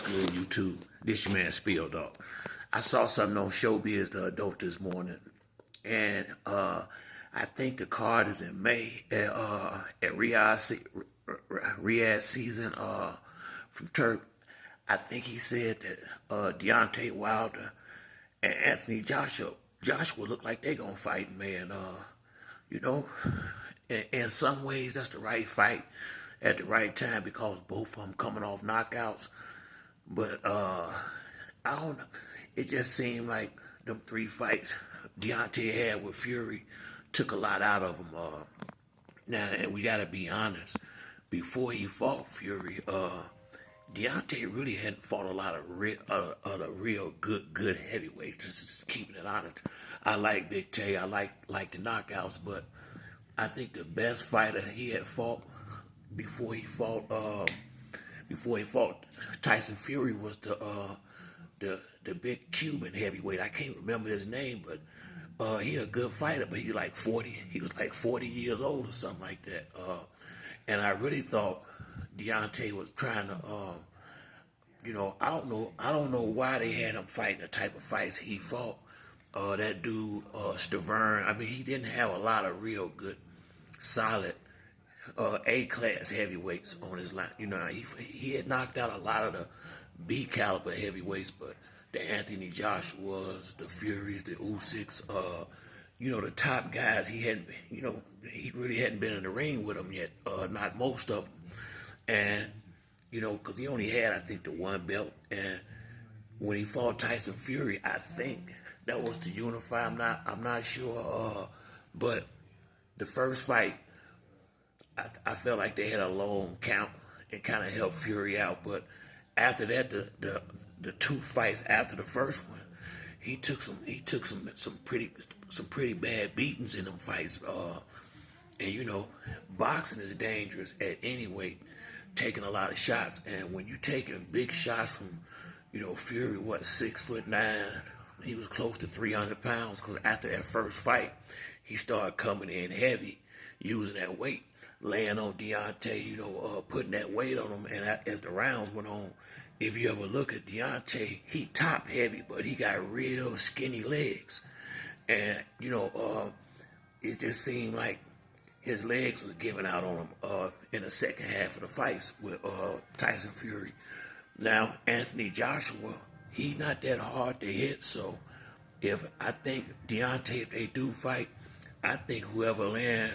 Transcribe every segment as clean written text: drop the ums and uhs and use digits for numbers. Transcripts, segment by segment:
good, YouTube? This your man Spill Dog. I saw something on Showbiz the Adult this morning, and I think the card is in May at Riyadh season from Turk. I think he said that Deontay Wilder and Anthony Joshua look like they gonna fight, man. You know, in some ways that's the right fight at the right time because both of them coming off knockouts. But I don't know. It just seemed like them three fights Deontay had with Fury took a lot out of him. Now, and we gotta be honest. Before he fought Fury, Deontay really hadn't fought a lot of the real good heavyweights. Just keeping it honest. I like Big Tay. I like the knockouts, but I think the best fighter he had fought before he fought Tyson Fury was the big Cuban heavyweight. I can't remember his name, but he a good fighter, but he like 40. He was like 40 years old or something like that. And I really thought Deontay was trying to, I don't know why they had him fighting the type of fights he fought. That dude, Stavern. I mean, he didn't have a lot of real good, solid A-class heavyweights on his line. He had knocked out a lot of the B-caliber heavyweights, but the Anthony Joshuas, the Furies, the Usyks, the top guys, he really hadn't been in the ring with them yet, not most of them. And, because he only had, I think, the one belt. And when he fought Tyson Fury, I think that was to unify. I'm not sure. But the first fight, I felt like they had a long count and kind of helped Fury out. But after that, the two fights after the first one, he took some pretty bad beatings in them fights. And boxing is dangerous at any weight, taking a lot of shots. And when you taking big shots from, Fury, 6'9", he was close to 300 pounds. Because after that first fight, he started coming in heavy, using that weight, laying on Deontay, putting that weight on him. And as the rounds went on, if you ever look at Deontay, he top heavy, but he got real skinny legs. And, it just seemed like his legs was giving out on him in the second half of the fights with Tyson Fury. Now, Anthony Joshua, he's not that hard to hit, so I think Deontay, if they do fight, I think whoever land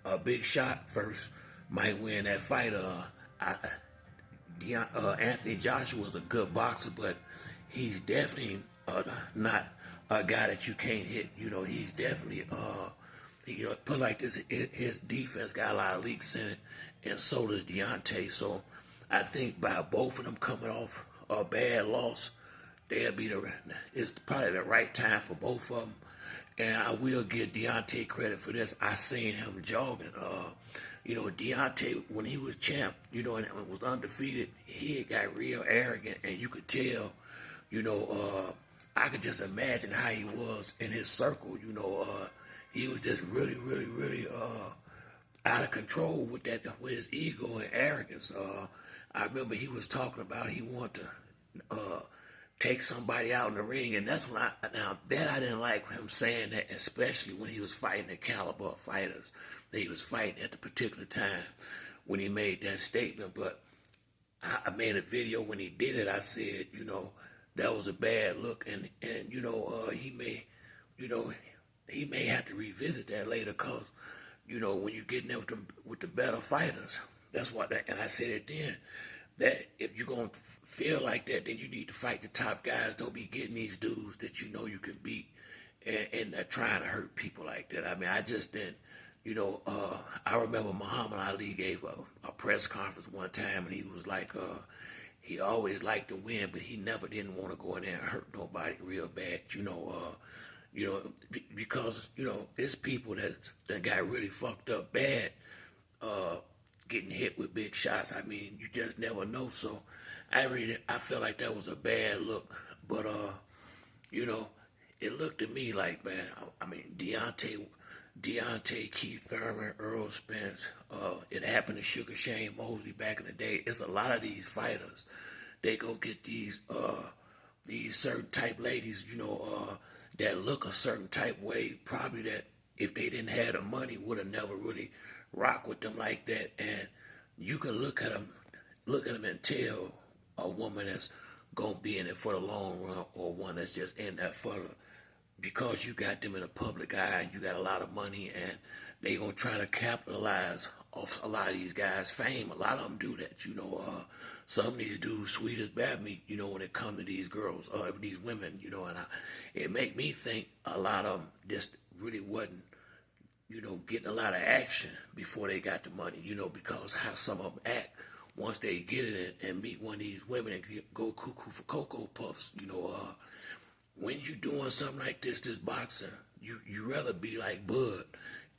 a big shot first might win that fight. Anthony Joshua is a good boxer, but he's definitely not a guy that you can't hit. He's definitely, put like this, his defense got a lot of leaks in it, and so does Deontay. So I think by both of them coming off a bad loss, it's probably the right time for both of them. And I will give Deontay credit for this. I seen him jogging. Deontay, when he was champ, and was undefeated, he had got real arrogant, and you could tell, I could just imagine how he was in his circle. He was just really, really, really out of control with his ego and arrogance. I remember he was talking about he wanted to take somebody out in the ring, and that's when I didn't like him saying that, especially when he was fighting the caliber of fighters that he was fighting at the particular time when he made that statement. But I made a video when he did it. I said, that was a bad look, and he may have to revisit that later, cause when you get in there with the better fighters, that's what and I said it then. That if you're going to feel like that, then you need to fight the top guys. Don't be getting these dudes that you know you can beat and trying to hurt people like that. I mean, I just didn't, I remember Muhammad Ali gave a press conference one time, and he was like, he always liked to win, but he never didn't want to go in there and hurt nobody real bad, because, there's people that got really fucked up bad, getting hit with big shots. I mean, you just never know. So I felt like that was a bad look. But it looked to me like, man, I mean, Deontay, Keith Thurman, Earl Spence, it happened to Sugar Shane Mosley back in the day. It's a lot of these fighters they go get these certain type ladies, that look a certain type way, probably that if they didn't have the money would have never really rocked with them like that. And you can look at them and tell a woman that's gonna be in it for the long run or one that's just in that for the, because you got them in the public eye and you got a lot of money and they gonna try to capitalize off a lot of these guys' fame. A lot of them do that, some of these dudes sweet as bad meat, when it comes to these girls, these women, and it make me think a lot of them just really wasn't, getting a lot of action before they got the money, because how some of them act once they get it and meet one of these women and go cuckoo for Cocoa Puffs, when you doing something like this boxing, you rather be like Bud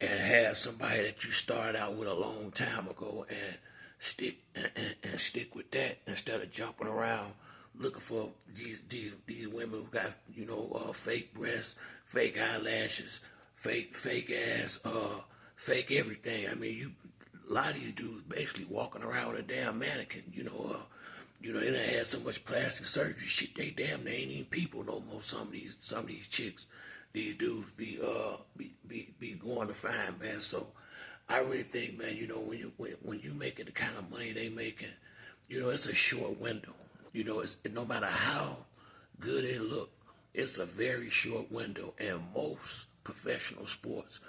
and have somebody that you started out with a long time ago and stick with that instead of jumping around looking for these women who got fake breasts, fake eyelashes, fake ass, fake everything. I mean, a lot of these dudes basically walking around with a damn mannequin. They done had so much plastic surgery shit. They ain't even people no more. Some of these chicks, these dudes be going to find, man. So I really think, man, when you making the kind of money they making, it's a short window. It's no matter how good it look, it's a very short window. And most professional sports,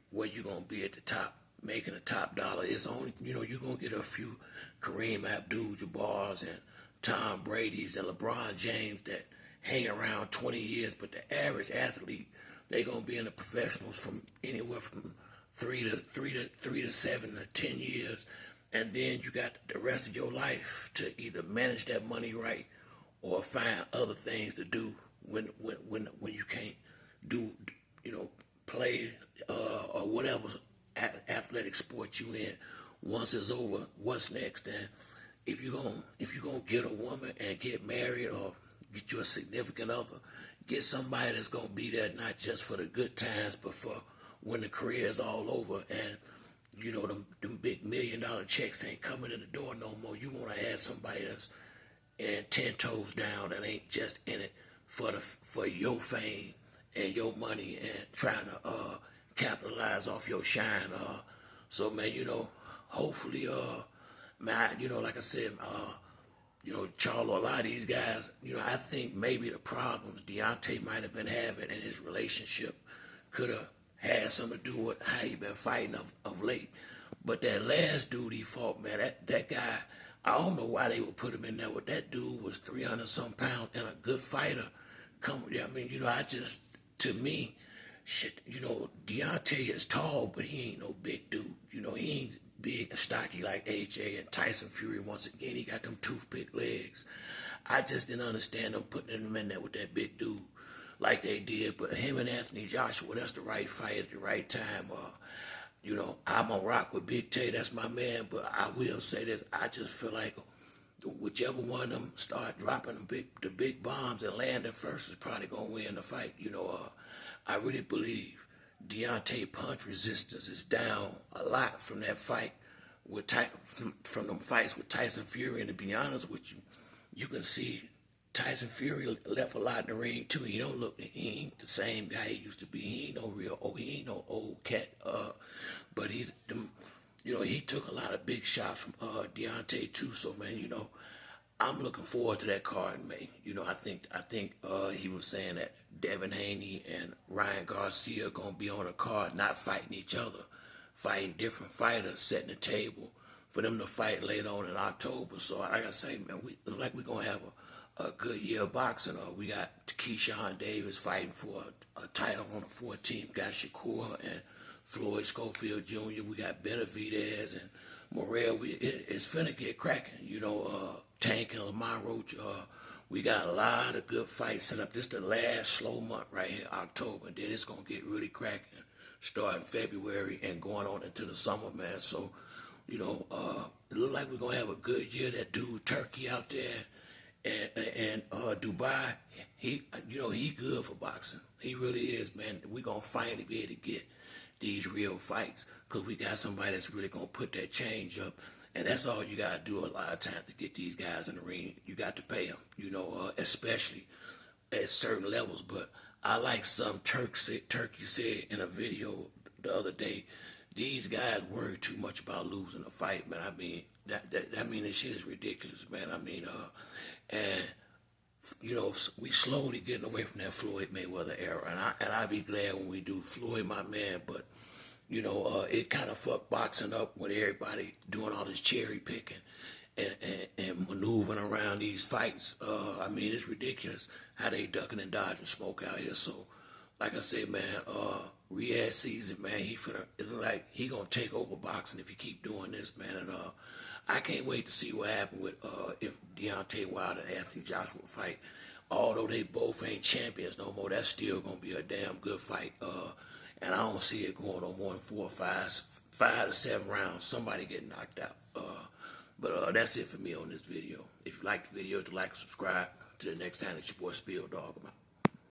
where you gonna be at the top, making the top dollar, it's only you're gonna get a few Kareem Abdul-Jabbar's and Tom Brady's and LeBron James that hang around 20 years, but the average athlete, they gonna be in the professionals from anywhere from 3 to 7 to 10 years, and then you got the rest of your life to either manage that money right or find other things to do when you can't do play or whatever athletic sport you in. Once it's over, what's next? And if you gonna get a woman and get married or get you a significant other, get somebody that's gonna be there not just for the good times, but for when the career is all over and them big $1 million checks ain't coming in the door no more. You wanna have somebody that's and 10 toes down that ain't just in it for your fame and your money and trying to capitalize off your shine. So man, hopefully, man, like I said, Charlo, a lot of these guys, I think maybe the problems Deontay might have been having in his relationship could have had something to do with how he been fighting of late. But that last dude he fought, man, that guy, I don't know why they would put him in there. But that dude was 300-some pounds and a good fighter. To me, shit, Deontay is tall, but he ain't no big dude. He ain't big and stocky like AJ and Tyson Fury. Once again, he got them toothpick legs. I just didn't understand them putting him in there with that big dude like they did. But him and Anthony Joshua, that's the right fight at the right time. I'm a rock with Big Tay. That's my man. But I will say this. I just feel like whichever one of them start dropping the big bombs and landing first is probably going to win the fight. I really believe Deontay punch resistance is down a lot from that fight with from them fights with Tyson Fury. And to be honest with you, you can see Tyson Fury left a lot in the ring too. He ain't the same guy he used to be. He ain't no old cat. But he took a lot of big shots from Deontay too. So man, I'm looking forward to that card in May. I think he was saying that Devin Haney and Ryan Garcia are gonna be on a card, not fighting each other, fighting different fighters, setting the table for them to fight later on in October. So like I say, man, it's like we're gonna have a good year of boxing. We got Keyshawn Davis fighting for a title on the 14th. Got Shakur and Floyd Schofield Jr. We got Benavidez and Morrell. It's finna get cracking. Tank and Lamar Roach. We got a lot of good fights set up. This the last slow month right here, October. And then it's gonna get really cracking starting February and going on into the summer, man. So, it look like we're gonna have a good year. That dude Turkey out there and Dubai, he good for boxing. He really is, man. We're gonna finally be able to get these real fights because we got somebody that's really gonna put that change up. And that's all you got to do a lot of times to get these guys in the ring. You got to pay them, especially at certain levels. But I like some Turkey said in a video the other day, these guys worry too much about losing a fight, man. I mean, this shit is ridiculous, man. I mean, and we slowly getting away from that Floyd Mayweather era, and I'd be glad when we do. Floyd, my man, but it kind of fucked boxing up with everybody doing all this cherry picking and maneuvering around these fights. I mean, it's ridiculous how they ducking and dodging smoke out here. So, like I said, man, Riyadh season, man, it look like he gonna take over boxing if he keep doing this, man. And I can't wait to see what happens with if Deontay Wilder and Anthony Joshua fight. Although they both ain't champions no more, that's still gonna be a damn good fight. And I don't see it going on more than 4 or 5 to 7 rounds. Somebody getting knocked out. But that's it for me on this video. If you like the video, to like and subscribe. Till the next time, it's your boy Spill Dog. I'm out.